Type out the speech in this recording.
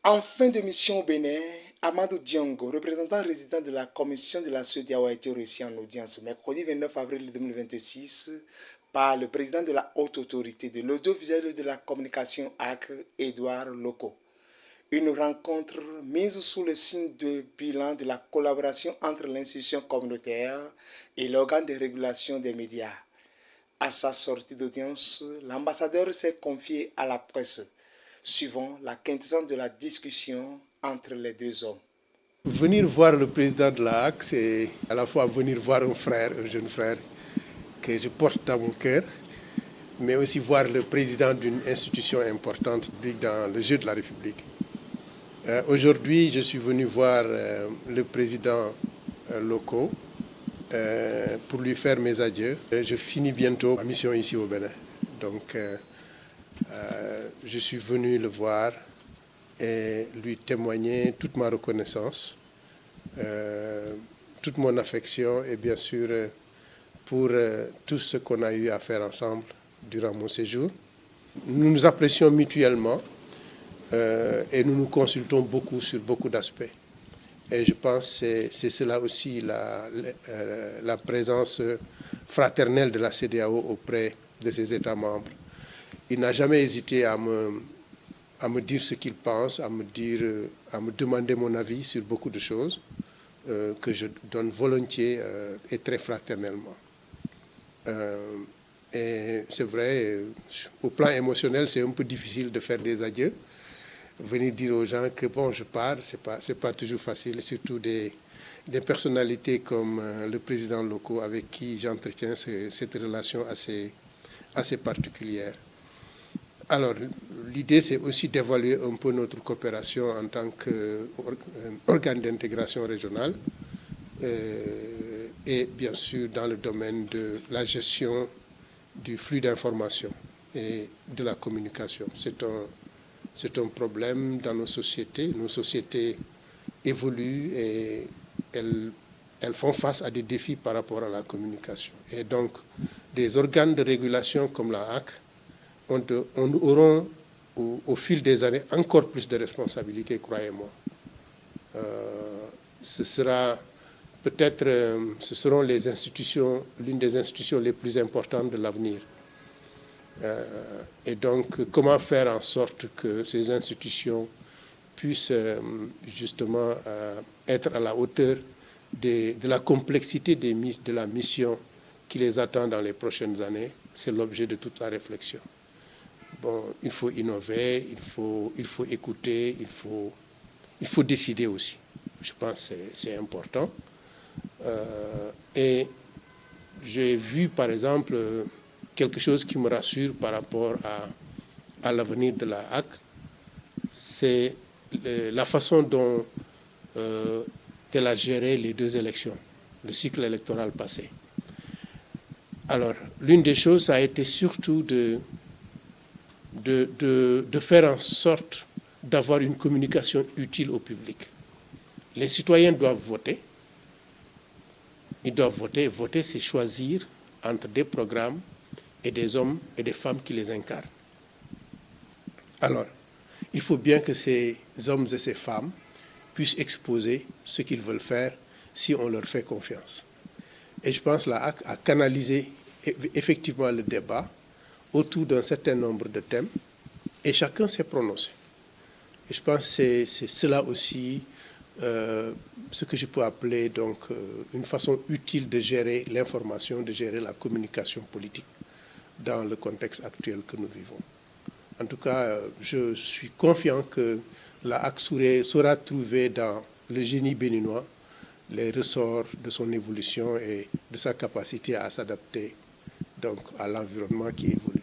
En fin de mission au Bénin, Amadou Diongo, représentant résident de la commission de la CEDEAO, a été reçu en audience mercredi 29 avril 2026 par le président de la Haute Autorité de l'Audiovisuel et de la Communication AC, Édouard Loko. Une rencontre mise sous le signe de bilan de la collaboration entre l'institution communautaire et l'organe de régulation des médias. À sa sortie d'audience, l'ambassadeur s'est confié à la presse, suivant la quintessence de la discussion entre les deux hommes. Venir voir le président de la HAC, c'est à la fois venir voir un frère, un jeune frère que je porte dans mon cœur, mais aussi voir le président d'une institution importante dans le jeu de la République. Aujourd'hui, je suis venu voir le président Loko pour lui faire mes adieux. Je finis bientôt ma mission ici au Bénin. Donc, je suis venu le voir et lui témoigner toute ma reconnaissance, toute mon affection et bien sûr pour tout ce qu'on a eu à faire ensemble durant mon séjour. Nous nous apprécions mutuellement et nous nous consultons beaucoup sur beaucoup d'aspects. Et je pense que c'est cela aussi la présence fraternelle de la CEDEAO auprès de ses États membres. Il n'a jamais hésité à me dire ce qu'il pense, à me demander mon avis sur beaucoup de choses que je donne volontiers et très fraternellement. Et c'est vrai, au plan émotionnel, c'est un peu difficile de faire des adieux. Venir dire aux gens que bon, je pars, c'est pas toujours facile, surtout des personnalités comme le président Loko avec qui j'entretiens cette relation assez particulière. Alors, l'idée, c'est aussi d'évaluer un peu notre coopération en tant qu'organe d'intégration régionale et bien sûr dans le domaine de la gestion du flux d'informations et de la communication. C'est un problème dans nos sociétés. Nos sociétés évoluent et elles font face à des défis par rapport à la communication. Et donc, des organes de régulation comme la HAC auront au fil des années encore plus de responsabilités, croyez-moi. Ce seront les institutions, l'une des institutions les plus importantes de l'avenir. Et donc, comment faire en sorte que ces institutions puissent justement être à la hauteur de la complexité de la mission qui les attend dans les prochaines années, c'est l'objet de toute la réflexion. Bon, il faut innover, il faut écouter, il faut décider aussi. Je pense que c'est important. Et j'ai vu, par exemple, quelque chose qui me rassure par rapport à l'avenir de la HAC, c'est la façon dont elle a géré les deux élections, le cycle électoral passé. Alors, l'une des choses, ça a été surtout de faire en sorte d'avoir une communication utile au public. Les citoyens doivent voter. Ils doivent voter. Voter, c'est choisir entre des programmes et des hommes et des femmes qui les incarnent. Alors, il faut bien que ces hommes et ces femmes puissent exposer ce qu'ils veulent faire si on leur fait confiance. Et je pense que la HAC a canalisé effectivement le débat autour d'un certain nombre de thèmes et chacun s'est prononcé. Et je pense que c'est cela aussi ce que je peux appeler donc une façon utile de gérer l'information, de gérer la communication politique dans le contexte actuel que nous vivons. En tout cas, je suis confiant que la HAC saura trouver dans le génie béninois les ressorts de son évolution et de sa capacité à s'adapter donc à l'environnement qui évolue.